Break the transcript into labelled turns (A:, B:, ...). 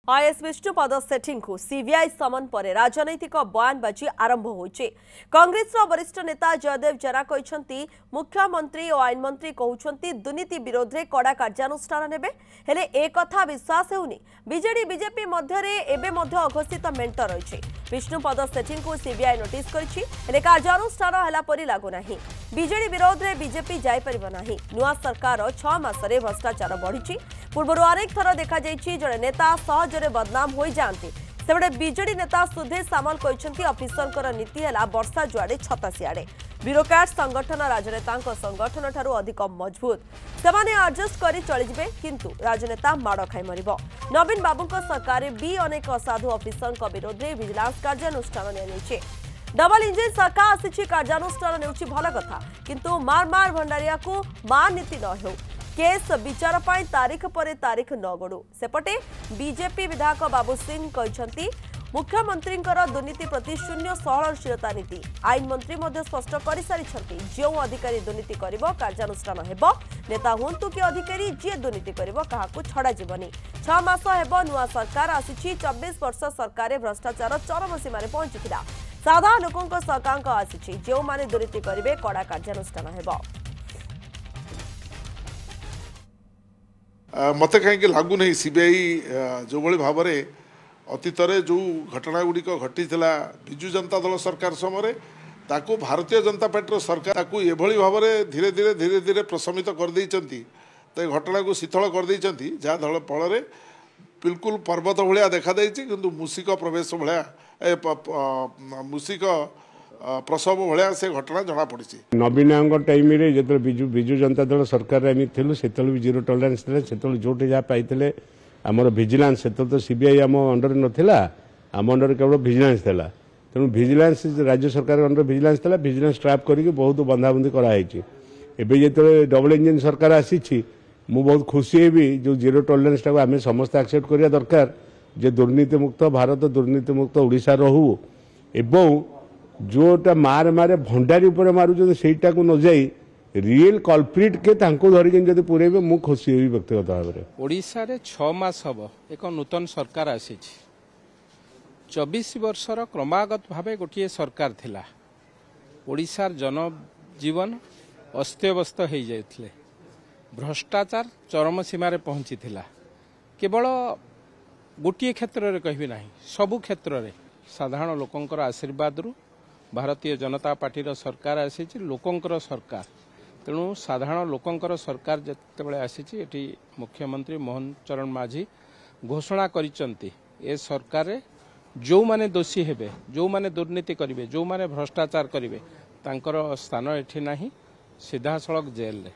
A: IAS Vishnupad सेठी को CBI समन पर राजनैतिक बयानबाजी आरंभ होइछे। कांग्रेस वरिष्ठ नेता जयदेव जरा कहते मुख्यमंत्री और आईन मंत्री कहते दुर्नीति विरोध में कड़ा कार्यानुष्ठान नेबे हेले ए कथा विश्वास होउनी। बीजेडी बीजेपी मध्य एबे मध्य अघोषित मेंट रही। विष्णुपद सेठी को सीबीआई नोटिस करिछि हेले कार्यानुष्ठान हला परि लागु नाही। बीजेडी विरोध में बीजेपी जाय परिबो नाही। नुआ सरकार 6 मासरे भ्रष्टाचार बढ़ी। पूर्व अनेक थर देखा जड़े नेता सहजरे बदनाम हो जाती। सेबड़े बीजेडी नेता सुधीर सामल कहते अफिसर नीति है वर्षा जुआड़े छता सियाड़े। ब्यूरोक्राट संगठन राजनेता संगठन ठारू अधिक मजबूत। सेमाने एडजस्ट करी चलीजे किंतु राजनेता माड़ खाई मरिबो। नवीन बाबू सरकार भी अनेक असाधु अफिसर विरोध में विजिलेंस कार्यानुष्ठान नियानिछे। डबल इंजिन सरकार आसी कार्यानुष्ठान नेउछि भल कथा किंतु मार मार भंडारिया को मार नीति न हो। केस विचार पाई तारीख पर तारीख न गड़ू। सेपटे बीजेपी विधायक बाबू सिंह कहते मुख्यमंत्री दुर्नीति प्रति शून्य सहनशीलता नीति। आईन मंत्री स्पष्ट कर सारी जो अधिकारी दुर्नीति कर कार्यानुष्ठान हेबो। नेता हुंतु कि अधिकारी जी दुर्नीति कर छड़ा जीवनी। 6 मास हेबो नुआ सरकार आसी। 24 वर्ष सरकार भ्रष्टाचार चरम सीमार पहुंची। साधारण लोकों सरकार आसी जो माने दुर्नीति करेंगे कड़ा कार्यानुष्ठान हेबो।
B: मत कहीं लागू नहीं सीबीआई जो भाई भाव में अतीत जो घटना गुड़िक घटी विजु जनता दल सरकार समय ताकू भारतीय जनता पार्टी सरकार ताकू एभली भाव में धीरे धीरे धीरे धीरे प्रशमित कर देइचंती। तो घटना को शीतल कर देइचंती जहाँ दल फल बिल्कुल पर्वत भाया देखा किंतु मूषिक प्रवेश भाया मूषिक प्रसव भाया से घटना जना पड़ी।
C: नवीन टाइम जो विजु जनता दल सरकार थी से भी जीरो टॉलरेंस से जो जहाँ पाई आमर विजिलेंस से तो सीबीआई आम अंडर नाला आम अंडर केवल विजिलेंस था। तेणु विजिलेंस राज्य सरकार अंडर विजिलेंस था। विजिलेंस ट्रैप करके बहुत बंधाबंधी कराई। जो डबल इंजिन सरकार आसी मु बहुत खुशी हेबी जो जीरो टॉलरेंस टाक आम समस्त एक्सेप्ट करिया दरकार जे दुर्नीति मुक्त भारत दुर्नीति मुक्त ओडिशा रहू एवं जोटा मार मारे भंडारी उपर मारुछन सेटा को न जाई रियल कल्प्रिट के तांको धरिक जदि पुरेबे मु खुशी हेबी व्यक्तिगत भाव में।
D: ओडिशा रे 6 मास हबो एक नूतन सरकार आसी। 24 वर्षर क्रमागत भावे गोटे सरकार थिला। ओडिशार जनजीवन अस्तव्यस्त हो जाइथिले। भ्रष्टाचार चरम सीमार पहुंची थिला। केवल गोटे क्षेत्र में कहबी नहीं सबु क्षेत्र में साधारण लोकंकर आशीर्वाद रु भारतीय जनता पार्टी सरकार आसी लोकंकर सरकार। तेणु साधारण लोकंकर सरकार जितेबाला आसी मुख्यमंत्री मोहन चरण माझी घोषणा करिसंती ए सरकार जो माने दोषी हेबे जो माने दुर्नीति करिवे जो माने भ्रष्टाचार करिवे तांकर स्थान एठी नाही सीधा सड़क जेल रे।